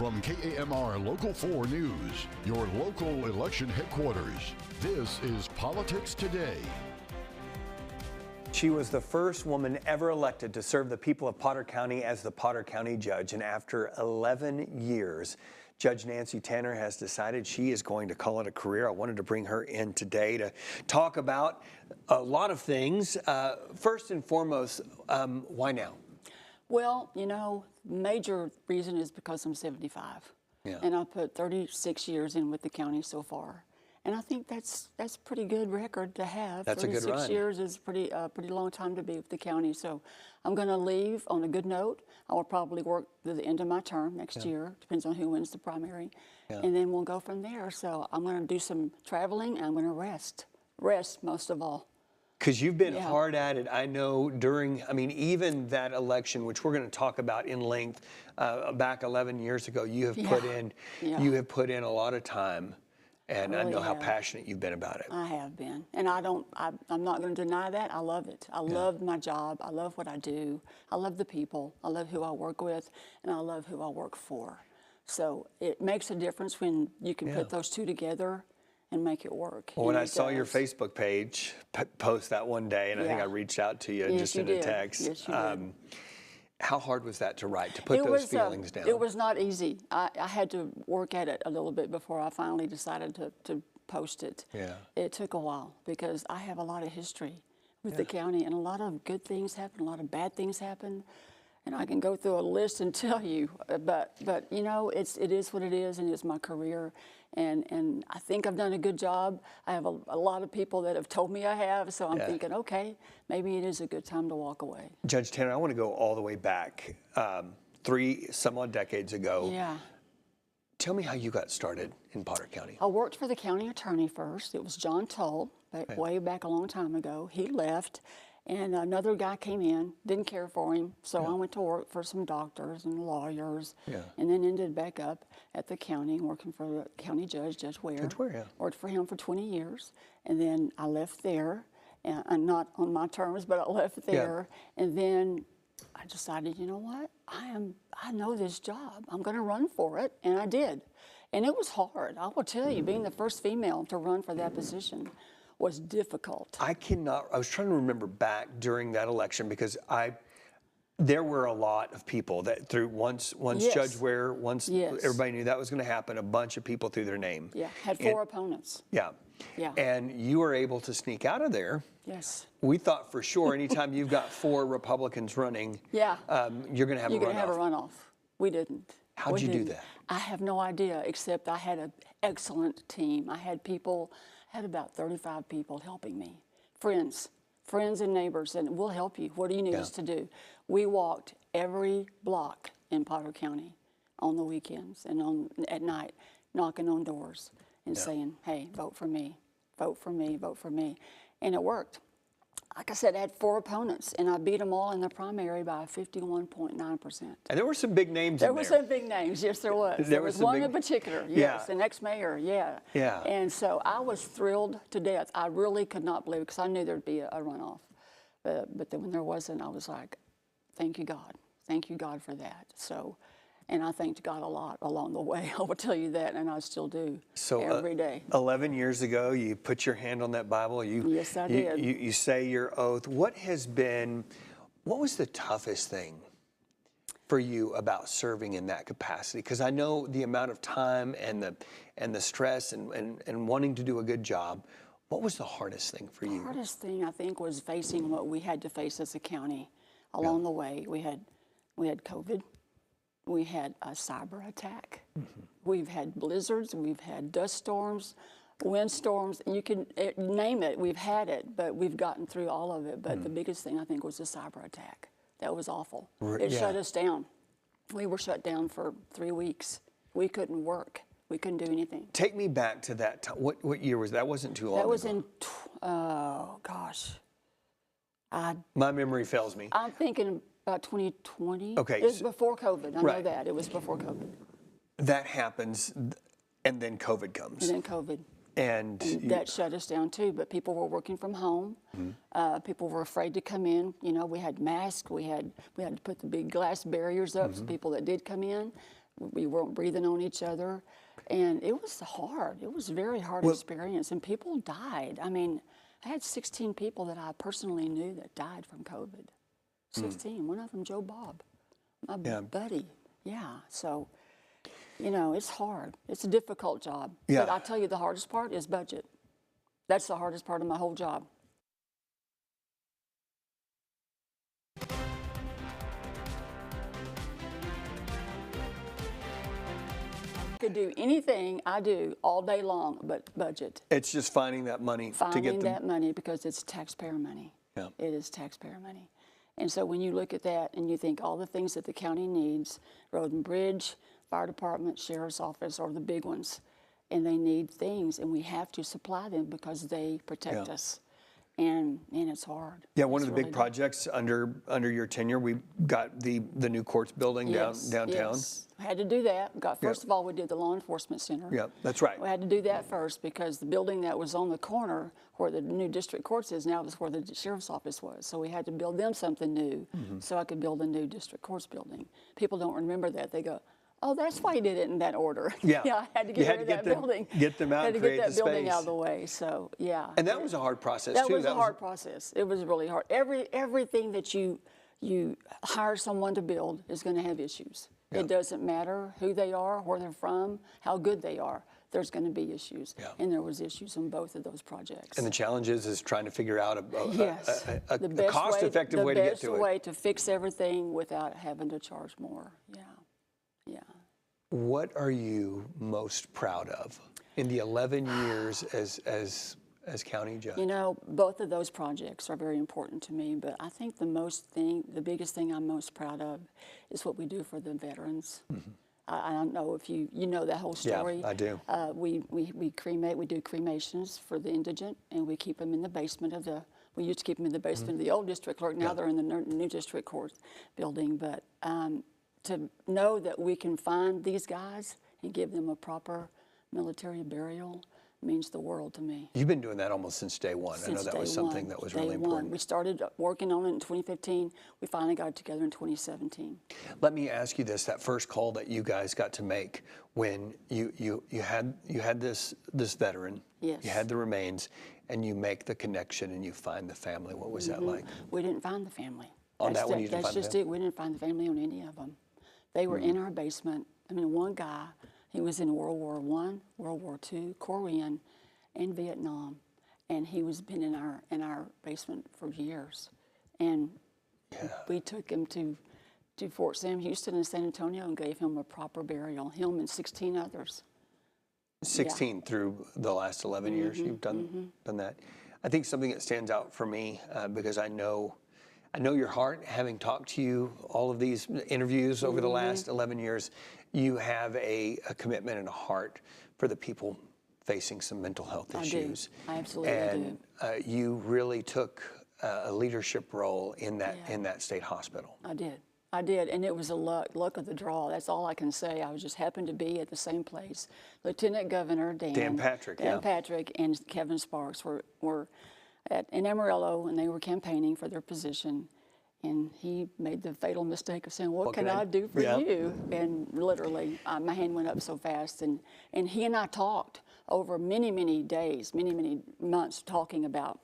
from KAMR Local 4 News, your local election headquarters. This is Politics Today. She was the first woman ever elected to serve the people of Potter County as the Potter County judge, and after 11 years, Judge Nancy Tanner has decided she is going to call it a career. I wanted to bring her in today to talk about a lot of things. First and foremost, why now? Well, you know, major reason is because I'm 75, and I put 36 years in with the county so far. And I think that's pretty good record to have. That's a good run. 36 years is pretty long time to be with the county. So I'm going to leave on a good note. I will probably work to the end of my term next year. Depends on who wins the primary. And then we'll go from there. So I'm going to do some traveling, and I'm going to rest most of all. Because you've been hard at it. I know during, even that election, which we're going to talk about in length, back 11 years ago, you have put in a lot of time. And I know how passionate you've been about it. I have been. And I'm not going to deny that. I love it. I love my job. I love what I do. I love the people. I love who I work with. And I love who I work for. So it makes a difference when you can put those two together and make it work. Well, when I saw your Facebook page post that one day, and I think I reached out to you just in a text. Yes, you did. How hard was that to write, to put those feelings down? It was not easy. I had to work at it a little bit before I finally decided to post it. Yeah. It took a while because I have a lot of history with the county, and a lot of good things happen, a lot of bad things happen, and I can go through a list and tell you. But you know, it is what it is, and it's my career. And I think I've done a good job. I have a lot of people that have told me I have, so I'm thinking, okay, maybe it is a good time to walk away. Judge Tanner, I want to go all the way back 3 some odd decades ago. Yeah. Tell me how you got started in Potter County. I worked for the county attorney first. It was John Tull, way back a long time ago. He left, and another guy came in, didn't care for him, so I went to work for some doctors and lawyers, and then ended back up at the county working for the county judge, Judge Ware. Judge Ware, Worked for him for 20 years, and then I left there, and not on my terms, but I left there, and then I decided, you know what, I know this job. I'm going to run for it, and I did. And it was hard. I will tell you, being the first female to run for that position was difficult. I was trying to remember back during that election because there were a lot of people that once Judge Ware, everybody knew that was going to happen, a bunch of people threw their name. Yeah, had 4 opponents. Yeah. And you were able to sneak out of there. Yes. We thought for sure anytime you've got 4 Republicans running, you're going to have a runoff. You're going to have a runoff. We didn't. How'd you do that? I have no idea, except I had an excellent team. I had about 35 people helping me, friends and neighbors, and we'll help you. What do you need us to do? We walked every block in Potter County on the weekends and at night, knocking on doors and saying, hey, vote for me, vote for me, vote for me. And it worked. Like I said, I had 4 opponents, and I beat them all in the primary by 51.9%. And there were some big names in there. There were some big names, yes, there was. There was one in particular, yes, an ex-mayor, Yeah. And so I was thrilled to death. I really could not believe it because I knew there'd be a runoff. But then when there wasn't, I was like, thank you, God. Thank you, God, for that. So, and I thanked God a lot along the way. I will tell you that, and I still do every day. 11 years ago, you put your hand on that Bible. Yes, I did. You say your oath. What was the toughest thing for you about serving in that capacity? Because I know the amount of time and the stress and wanting to do a good job. What was the hardest thing for you? The hardest thing, I think, was facing what we had to face as a county along the way. We had COVID. We had a cyber attack. We've had blizzards. We've had dust storms, windstorms. You can name it. We've had it, but we've gotten through all of it. But the biggest thing, I think, was the cyber attack. That was awful. It shut us down. We were shut down for 3 weeks. We couldn't work. We couldn't do anything. Take me back to that time. What year was that? That wasn't too long ago. That was in, oh, gosh. My memory fails me. I'm thinking about 2020. Okay. It was before COVID. I know that. It was before COVID. That happens, and then COVID comes. And then COVID. And that shut us down too, but people were working from home. People were afraid to come in. You know, we had masks. We had to put the big glass barriers up so people that did come in, We weren't breathing on each other. And it was hard. It was a very hard experience. And people died. I mean, I had 16 people that I personally knew that died from COVID. 16. One of them, Joe Bob, my buddy. Yeah. So, you know, it's hard. It's a difficult job. Yeah. But I tell you, the hardest part is budget. That's the hardest part of my whole job. Could do anything I do all day long, but budget. It's just finding that money to get Finding the that money because it's taxpayer money. Yeah. It is taxpayer money. And so when you look at that and you think all the things that the county needs, road and bridge, fire department, sheriff's office are the big ones, and they need things, and we have to supply them because they protect us. And it's hard. Yeah, one It's of the big really projects under your tenure, we got the new courts building downtown. Yes. We had to do that. First of all, we did the law enforcement center. Yeah, that's right. We had to do that first because the building that was on the corner where the new district courts is now is where the sheriff's office was. So we had to build them something new so I could build a new district courts building. People don't remember that. They go, oh, that's why you did it in that order. Yeah. I had to get rid of that building. Get them out had and to create get that the building space. out of the way. So, yeah. And that was a hard process, That too. was a hard process. It was really hard. Everything that you hire someone to build is going to have issues. Yeah. It doesn't matter who they are, where they're from, how good they are. There's going to be issues. Yeah. And there was issues on both of those projects. And the challenge is trying to figure out a The cost-effective way to get to it. The best way to fix everything without having to charge more. Yeah. What are you most proud of in the 11 years as county judge? You know, both of those projects are very important to me, but I think the biggest thing I'm most proud of is what we do for the veterans. I don't know if you know that whole story. Yeah, I do. We cremate, we do cremations for the indigent, and we keep them in the basement of we used to keep them in the basement of the old district court. Now they're in the new district court building. But to know that we can find these guys and give them a proper military burial means the world to me. You've been doing that almost since day one. I know that was something that was really important. We started working on it in 2015. We finally got it together in 2017. Let me ask you this: that first call that you guys got to make when you had this veteran, Yes. you had the remains, and you make the connection and you find the family. What was that like? We didn't find the family. On that one, you didn't That's find just them? it. We didn't find the family on any of them. They were in our basement. I mean, one guy, he was in World War I, World War II, Korean, and Vietnam, and he was been in our basement for years. And we took him to Fort Sam Houston and San Antonio and gave him a proper burial. Him and 16 others. 16 through the last 11 years you've done that. I think something that stands out for me because I know your heart, having talked to you all of these interviews over the last 11 years, you have a commitment and a heart for the people facing some mental health issues. I absolutely do. And you really took a leadership role in that state hospital. I did, and it was a luck of the draw. That's all I can say. I just happened to be at the same place. Lieutenant Governor Dan Patrick, Patrick and Kevin Sparks were in Amarillo, and they were campaigning for their position. And he made the fatal mistake of saying, what can I do for you? And literally, my hand went up so fast. And he and I talked over many, many days, many, many months, talking about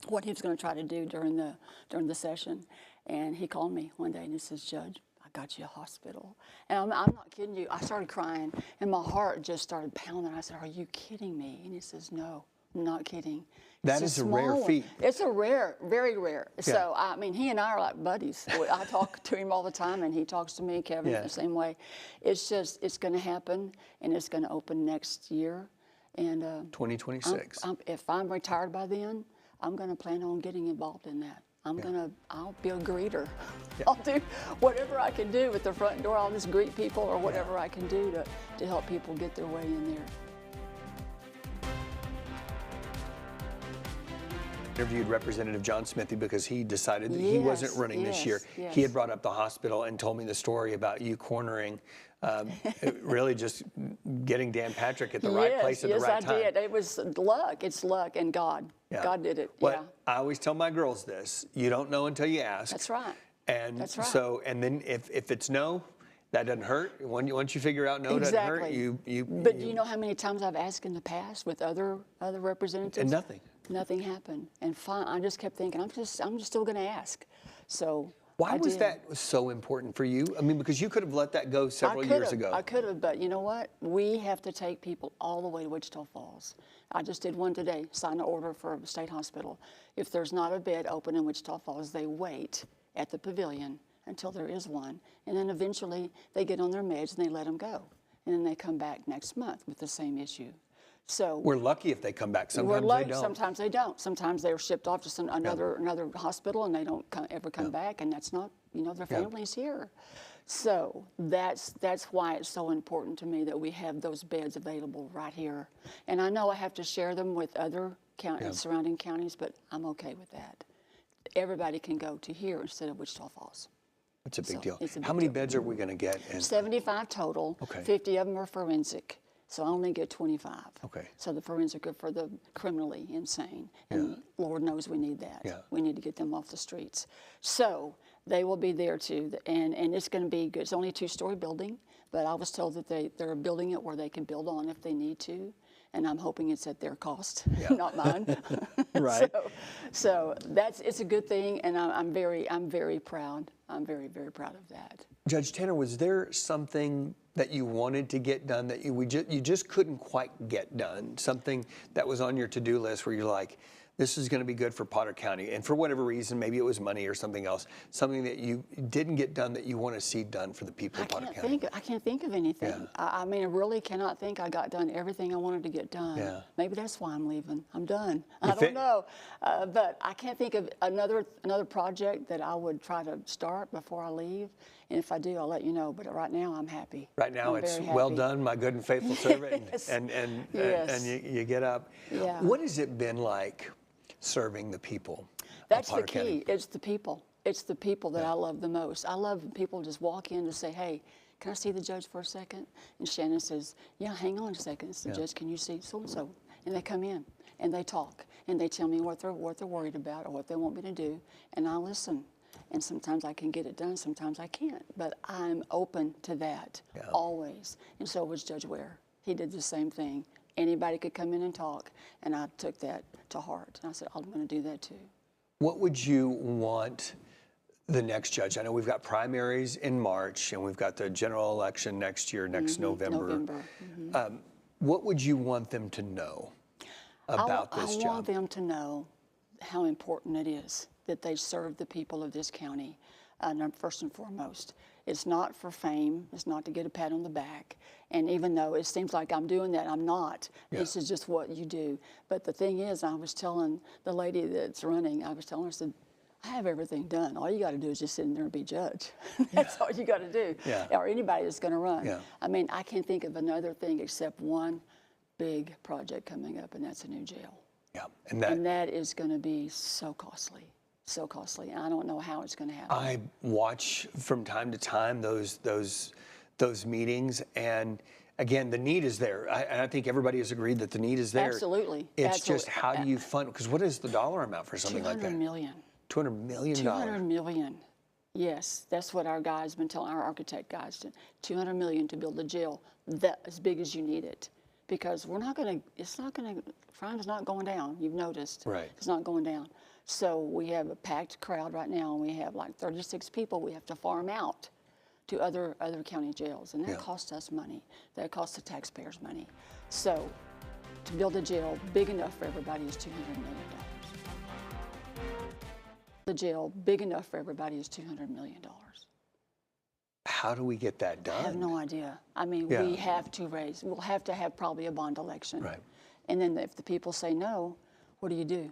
what he was going to try to do during the session. And he called me one day and he says, Judge, I got you a hospital. And I'm not kidding you. I started crying and my heart just started pounding. I said, are you kidding me? And he says, no, I'm not kidding. That is a rare feat. It's a rare, very rare. Yeah. So, I mean, he and I are like buddies. I talk to him all the time and he talks to me, Kevin, the same way. It's just, it's going to happen and it's going to open next year. And 2026. If I'm retired by then, I'm going to plan on getting involved in that. I'll be a greeter. Yeah. I'll do whatever I can do at the front door. I'll just greet people or whatever I can do to help people get their way in there. Interviewed Representative John Smithee because he decided that he wasn't running this year. Yes. He had brought up the hospital and told me the story about you cornering, really just getting Dan Patrick at the right place at the right time. Yes, I did. It was luck. It's luck and God. Yeah. God did it. Well, I always tell my girls this: you don't know until you ask. That's right. And That's right. so, and then if it's no, That doesn't hurt. Once you figure out no doesn't hurt, But do you know how many times I've asked in the past with other representatives? And nothing. Nothing happened. And I just kept thinking, I'm just still going to ask. So why I was did. that so important for you? I mean, because you could have let that go several years ago. I could have, but you know what? We have to take people all the way to Wichita Falls. I just did one today, signed an order for a state hospital. If there's not a bed open in Wichita Falls, they wait at the pavilion until there is one. And then eventually they get on their meds and they let them go. And then they come back next month with the same issue. So we're lucky if they come back. Sometimes we're lucky. they don't. Sometimes they don't. Sometimes they're shipped off to another hospital and they don't ever come back, and that's not, their family's here. So that's why it's so important to me that we have those beds available right here. And I know I have to share them with other surrounding counties, but I'm okay with that. Everybody can go to here instead of Wichita Falls. It's a big deal. It's a big How many deal. beds are we going to get? 75 total. Okay. 50 of them are forensic. So I only get 25. Okay. So the forensic are for the criminally insane. And Lord knows we need that. Yeah. We need to get them off the streets. So they will be there too. And it's going to be good. It's only a 2-story building, but I was told that they're building it where they can build on if they need to. And I'm hoping it's at their cost, not mine. Right. So it's a good thing, and I'm very proud. I'm very, very proud of that. Judge Tanner, was there something that you wanted to get done that you just couldn't quite get done? Something that was on your to-do list where you're like, this is going to be good for Potter County, and for whatever reason, maybe it was money or something else, something that you didn't get done that you want to see done for the people of Potter County? I can't think of anything. Yeah. I mean, I really cannot think I got done everything I wanted to get done. Yeah. Maybe that's why I'm leaving. I'm done. I don't know. But I can't think of another project that I would try to start before I leave. And if I do, I'll let you know. But right now, I'm happy. Right now, I'm it's very well happy. done, my good and faithful servant, Yes. and Yes. you get up. Yeah. What has it been like serving the people That's of Potter the key. County? It's the people. It's the people that I love the most. I love when people just walk in to say, hey, can I see the judge for a second? And Shannon says, yeah, hang on a second. It's the judge, can you see so-and-so? And they come in and they talk and they tell me what they're worried about or what they want me to do, and I listen. And sometimes I can get it done, sometimes I can't. But I'm open to that, always. And so was Judge Ware. He did the same thing. Anybody could come in and talk, and I took that to heart. And I said, I'm going to do that too. What would you want the next judge? I know we've got primaries in March, and we've got the general election next year, next November. What would you want them to know about this job? I want them to know how important it is that they serve the people of this county, first and foremost. It's not for fame. It's not to get a pat on the back. And even though it seems like I'm doing that, I'm not. This is just what you do. But the thing is, I was telling the lady that's running, I said, I have everything done. All you got to do is just sit in there and be judge. That's all you got to do. Or anybody that's going to run. I mean, I can't think of another thing except one big project coming up, and that's a new jail. Yeah, and that is going to be so costly. So costly. I don't know how it's going to happen. I watch from time to time those meetings, and again, the need is there. I think everybody has agreed that the need is there. Absolutely. It's just how do you fund? Because what is the dollar amount for something like that? $200 million. $200 million. $200 million. Yes, that's what our guy's been telling our architect guys. $200 million to build a jail that as big as you need it, because we're not going to. It's not going to. Crime is not going down. You've noticed. Right. It's not going down. So we have a packed crowd right now, and we have like 36 people we have to farm out to other county jails, and that costs us money. That costs the taxpayers money. So to build a jail big enough for everybody is $200 million. The jail big enough for everybody is $200 million. How do we get that done? I have no idea. I mean, we have to raise. We'll have to have probably a bond election. Right. And then if the people say no, what do?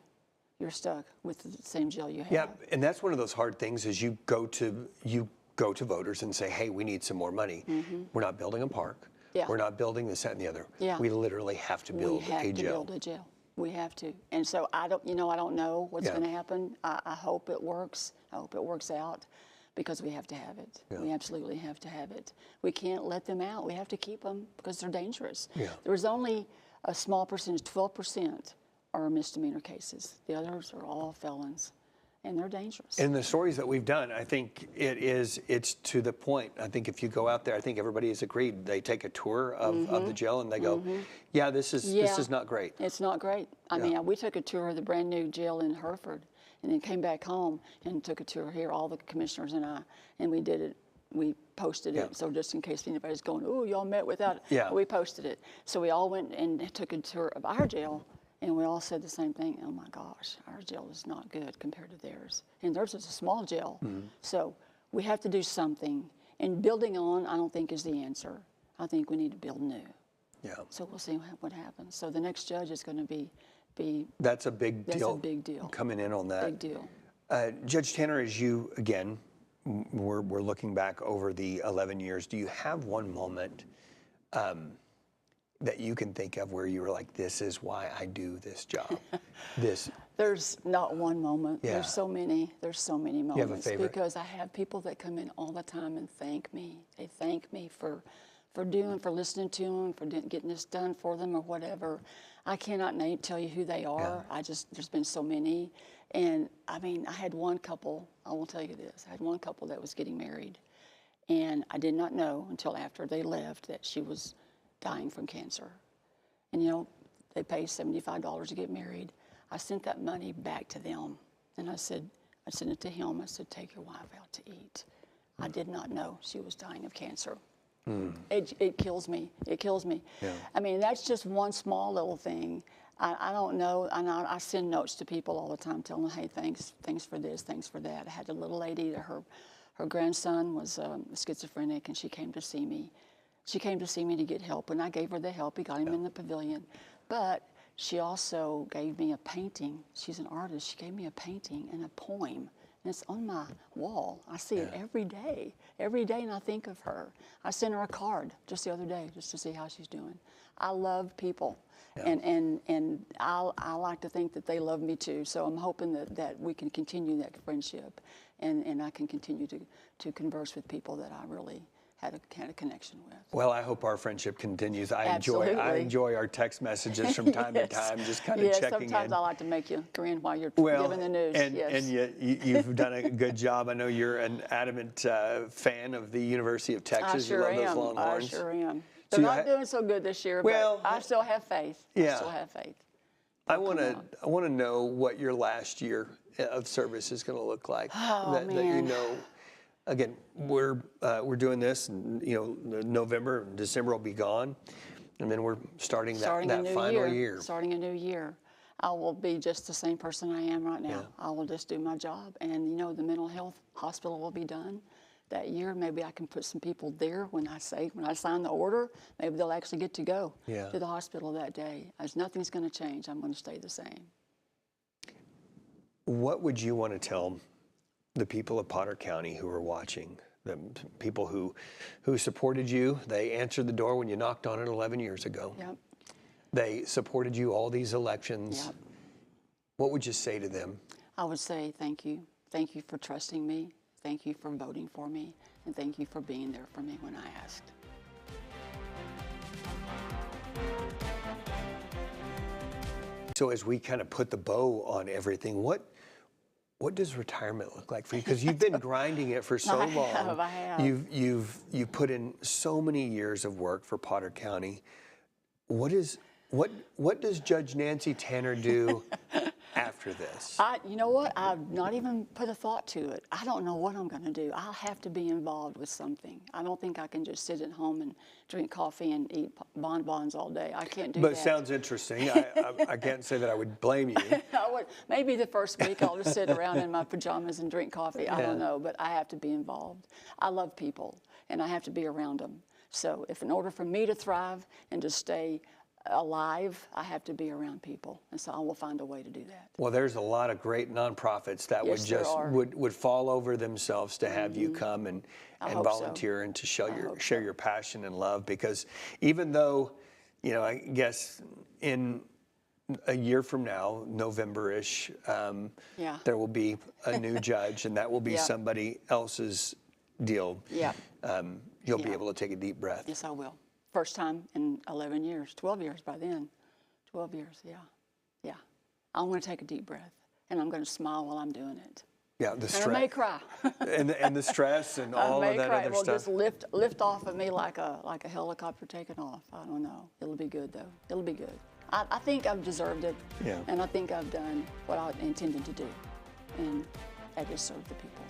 You're stuck with the same jail you have. Yeah, and that's one of those hard things is you go to voters and say, hey, we need some more money. We're not building a park. Yeah. We're not building this, that, and the other. Yeah. We literally have to build a jail. We have to build a jail. We have to. And so I don't know what's going to happen. I hope it works. I hope it works out, because we have to have it. Yeah. We absolutely have to have it. We can't let them out. We have to keep them because they're dangerous. Yeah. There's only a small percentage, 12%, are misdemeanor cases. The others are all felons. and they're dangerous. In the stories that we've done, I think it's to the point. I think if you go out there, I think everybody has agreed. They take a tour of the jail and they go, yeah, this is not great. It's not great. I mean, we took a tour of the brand new jail in Hereford, and then came back home and took a tour here, all the commissioners and I, and we did it. We posted it, so just in case anybody's going, oh, y'all met without, we posted it. So we all went and took a tour of our jail, and we all said the same thing. Oh my gosh, our jail is not good compared to theirs. And theirs is a small jail. So we have to do something. And building on, I don't think is the answer. I think we need to build new. Yeah. So we'll see what happens. So the next judge is going to be That's a big deal. That's a big deal. Coming in on that. Big deal. Judge Tanner, as you, again, we're looking back over the 11 years, do you have one moment that you can think of where you were like, this is why I do this job? There's not one moment. Yeah. There's so many moments. You have a favorite? Because I have people that come in all the time and thank me. They thank me for listening to them, for getting this done for them or whatever. I cannot tell you who they are. Yeah. There's been so many. And I mean, I had one couple, I will tell you this, I had one couple that was getting married. And I did not know until after they left that she was dying from cancer. And you know, they pay $75 to get married. I sent that money back to them. And I sent it to him. I said, take your wife out to eat. I did not know she was dying of cancer. It kills me. It kills me. Yeah. I mean, that's just one small little thing. I don't know, and I send notes to people all the time telling them, hey, thanks for this, thanks for that. I had a little lady, her grandson was schizophrenic, and she came to see me. She came to see me to get help, and I gave her the help. We got him in the pavilion. But she also gave me a painting. She's an artist. She gave me a painting and a poem. And it's on my wall. I see it every day, and I think of her. I sent her a card just the other day just to see how she's doing. I love people, and I like to think that they love me too. So I'm hoping that we can continue that friendship, and I can continue to converse with people that I really had a connection with. Well, I hope our friendship continues. I Absolutely. enjoy our text messages from time to time, just kind of checking in. Sometimes I like to make you grin while you're giving the news. And you've done a good job. I know you're an adamant fan of the University of Texas. I sure you love am. those Longhorns. I sure am. So They're not doing so good this year, well, but I still have faith. Yeah. I still have faith. I want to know what your last year of service is going to look like. Oh, that you know. Again, we're doing this, and November and December will be gone, and then we're starting that final year. Starting a new year. I will be just the same person I am right now. Yeah. I will just do my job, and the mental health hospital will be done that year. Maybe I can put some people there when I sign the order. Maybe they'll actually get to go to the hospital that day. As nothing's going to change, I'm going to stay the same. What would you want to tell the people of Potter County who are watching, the people who supported you? They answered the door when you knocked on it 11 years ago. Yep. They supported you all these elections. Yep. What would you say to them? I would say thank you. Thank you for trusting me. Thank you for voting for me. And thank you for being there for me when I asked. So as we kind of put the bow on everything, what does retirement look like for you? Because you've been grinding it for so long. I have. You've put in so many years of work for Potter County. What does Judge Nancy Tanner do after this? You know what? I've not even put a thought to it. I don't know what I'm going to do. I'll have to be involved with something. I don't think I can just sit at home and drink coffee and eat bonbons all day. I can't do that. But it sounds interesting. I can't say that I would blame you. Maybe the first week I'll just sit around in my pajamas and drink coffee. I don't know, but I have to be involved. I love people, and I have to be around them. So if in order for me to thrive and to stay alive, I have to be around people, and so I will find a way to do that. Well, there's a lot of great nonprofits that would fall over themselves to have you come and volunteer and to share your passion and love, because even though, I guess in a year from now, November-ish, there will be a new judge, and that will be somebody else's deal. Yeah. You'll be able to take a deep breath. Yes, I will. First time in 11 years, 12 years by then. 12 years, yeah. I'm going to take a deep breath, and I'm going to smile while I'm doing it. Yeah, the And I may stress. cry. And the stress and all I of may that cry. other It will stuff. just lift off of me like a helicopter taking off. I don't know. It'll be good though. It'll be good. I think I've deserved it. Yeah. And I think I've done what I intended to do, and that is serve the people.